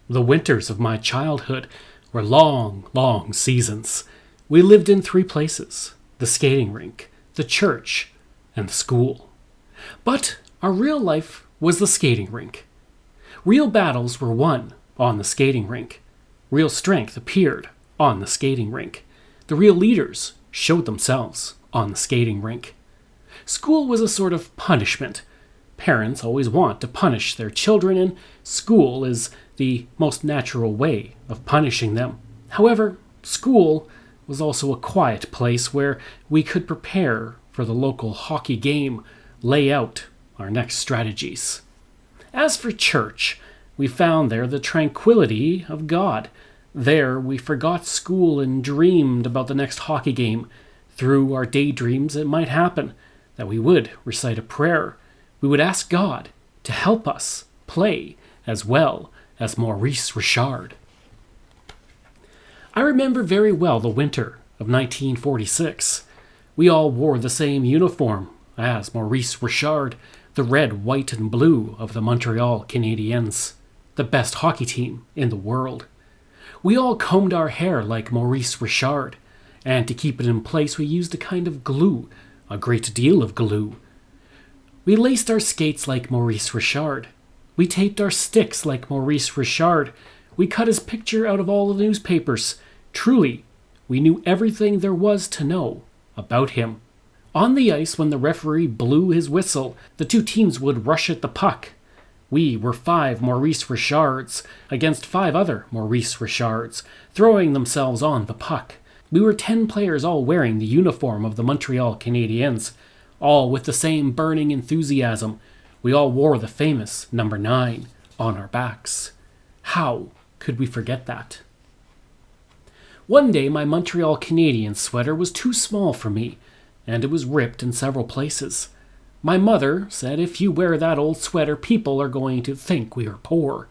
The winters of my childhood were long, long seasons. We lived in 3 places: the skating rink, the church, and the school. But our real life was the skating rink. Real battles were won on the skating rink. Real strength appeared on the skating rink. The real leaders showed themselves on the skating rink. School was a sort of punishment. Parents always want to punish their children, and school is the most natural way of punishing them. However, school was also a quiet place where we could prepare for the local hockey game, lay out our next strategies. As for church, we found there the tranquility of God. There we forgot school and dreamed about the next hockey game. Through our daydreams it might happen that we would recite a prayer. We would ask God to help us play as well as Maurice Richard. I remember very well the winter of 1946. We all wore the same uniform as Maurice Richard, the red, white, and blue of the Montreal Canadiens, the best hockey team in the world. We all combed our hair like Maurice Richard, and to keep it in place we used a kind of glue, a great deal of glue. We laced our skates like Maurice Richard. We taped our sticks like Maurice Richard. We cut his picture out of all the newspapers. Truly, we knew everything there was to know about him. On the ice, when the referee blew his whistle, the 2 teams would rush at the puck. We were 5 Maurice Richards against 5 other Maurice Richards, throwing themselves on the puck. We were 10 players all wearing the uniform of the Montreal Canadiens, all with the same burning enthusiasm. We all wore the famous number 9 on our backs. How could we forget that? One day my Montreal Canadiens sweater was too small for me, and it was ripped in several places. My mother said, "If you wear that old sweater, people are going to think we are poor."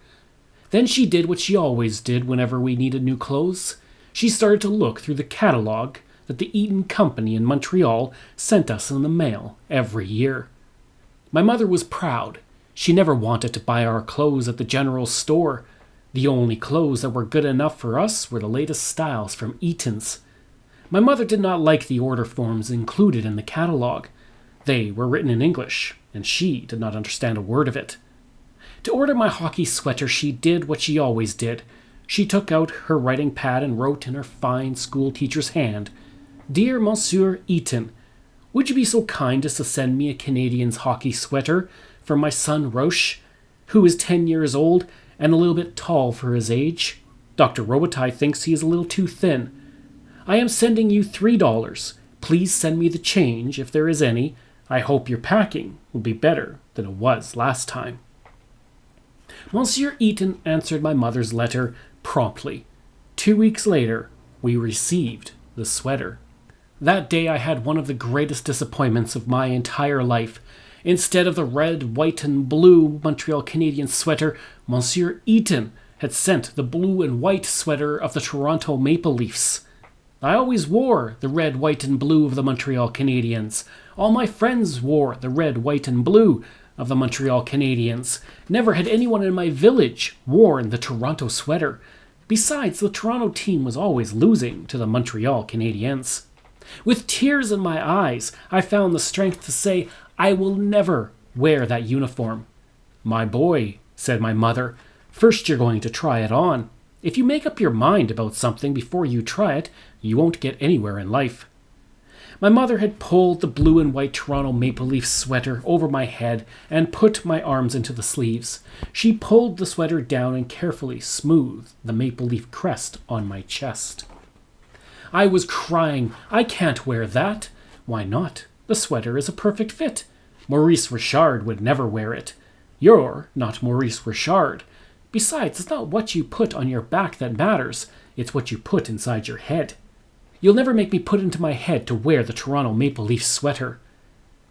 Then she did what she always did whenever we needed new clothes. She started to look through the catalogue that the Eaton Company in Montreal sent us in the mail every year. My mother was proud. She never wanted to buy our clothes at the general store. The only clothes that were good enough for us were the latest styles from Eaton's. My mother did not like the order forms included in the catalogue. They were written in English, and she did not understand a word of it. To order my hockey sweater, she did what she always did. She took out her writing pad and wrote in her fine school teacher's hand, "Dear Monsieur Eaton, would you be so kind as to send me a Canadiens hockey sweater for my son Roch, who is 10 years old and a little bit tall for his age? Dr. Robitaille thinks he is a little too thin. I am sending you $3. Please send me the change if there is any. I hope your packing will be better than it was last time." Monsieur Eaton answered my mother's letter promptly. 2 weeks later, we received the sweater. That day I had one of the greatest disappointments of my entire life. Instead of the red, white, and blue Montreal Canadiens sweater, Monsieur Eaton had sent the blue and white sweater of the Toronto Maple Leafs. I always wore the red, white, and blue of the Montreal Canadiens. All my friends wore the red, white, and blue of the Montreal Canadiens. Never had anyone in my village worn the Toronto sweater. Besides, the Toronto team was always losing to the Montreal Canadiens. With tears in my eyes, I found the strength to say, "I will never wear that uniform." "My boy," said my mother, "first you're going to try it on. If you make up your mind about something before you try it, you won't get anywhere in life." My mother had pulled the blue and white Toronto Maple Leaf sweater over my head and put my arms into the sleeves. She pulled the sweater down and carefully smoothed the maple leaf crest on my chest. I was crying. "I can't wear that." "Why not? The sweater is a perfect fit. Maurice Richard would never wear it. You're not Maurice Richard. Besides, it's not what you put on your back that matters. It's what you put inside your head. You'll never make me put into my head to wear the Toronto Maple Leaf sweater."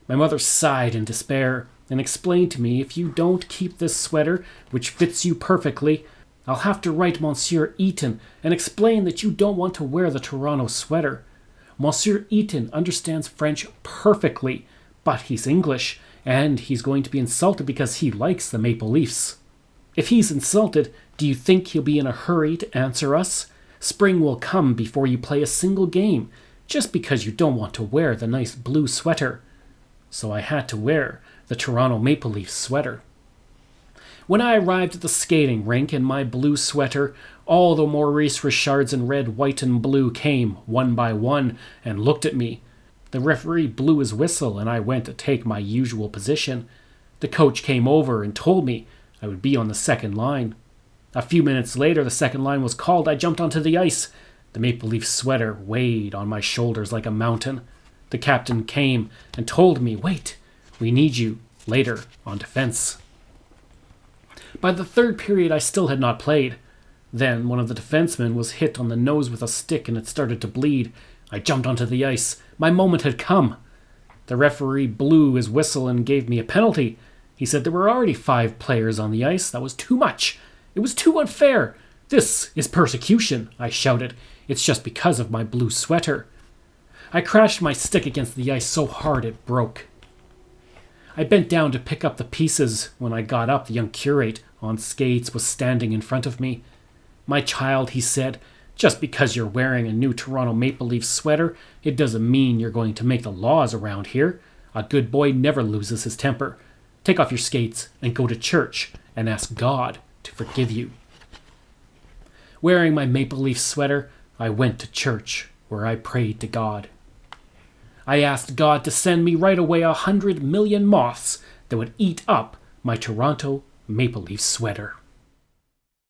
My mother sighed in despair and explained to me, "If you don't keep this sweater, which fits you perfectly, I'll have to write Monsieur Eaton and explain that you don't want to wear the Toronto sweater. Monsieur Eaton understands French perfectly, but he's English, and he's going to be insulted because he likes the Maple Leafs. If he's insulted, Do you think he'll be in a hurry to answer us? Spring will come before you play a single game, just because you don't want to wear the nice blue sweater. So I had to wear the Toronto Maple Leafs sweater. When I arrived at the skating rink in my blue sweater, all the Maurice Richards in red, white, and blue came, one by one, and looked at me. The referee blew his whistle, and I went to take my usual position. The coach came over and told me I would be on the second line. A few minutes later, the second line was called. I jumped onto the ice. The Maple Leaf sweater weighed on my shoulders like a mountain. The captain came and told me, "Wait, we need you later on defense." By the third period, I still had not played. Then one of the defensemen was hit on the nose with a stick and it started to bleed. I jumped onto the ice. My moment had come. The referee blew his whistle and gave me a penalty. He said there were already 5 players on the ice. That was too much. It was too unfair. "This is persecution," I shouted. "It's just because of my blue sweater." I crashed my stick against the ice so hard it broke. I bent down to pick up the pieces. When I got up, the young curate on skates was standing in front of me. "My child," he said, "just because you're wearing a new Toronto Maple Leaf sweater, it doesn't mean you're going to make the laws around here. A good boy never loses his temper. Take off your skates and go to church and ask God to forgive you." Wearing my Maple Leaf sweater, I went to church, where I prayed to God. I asked God to send me right away 100 million moths that would eat up my Toronto Maple Leaf sweater.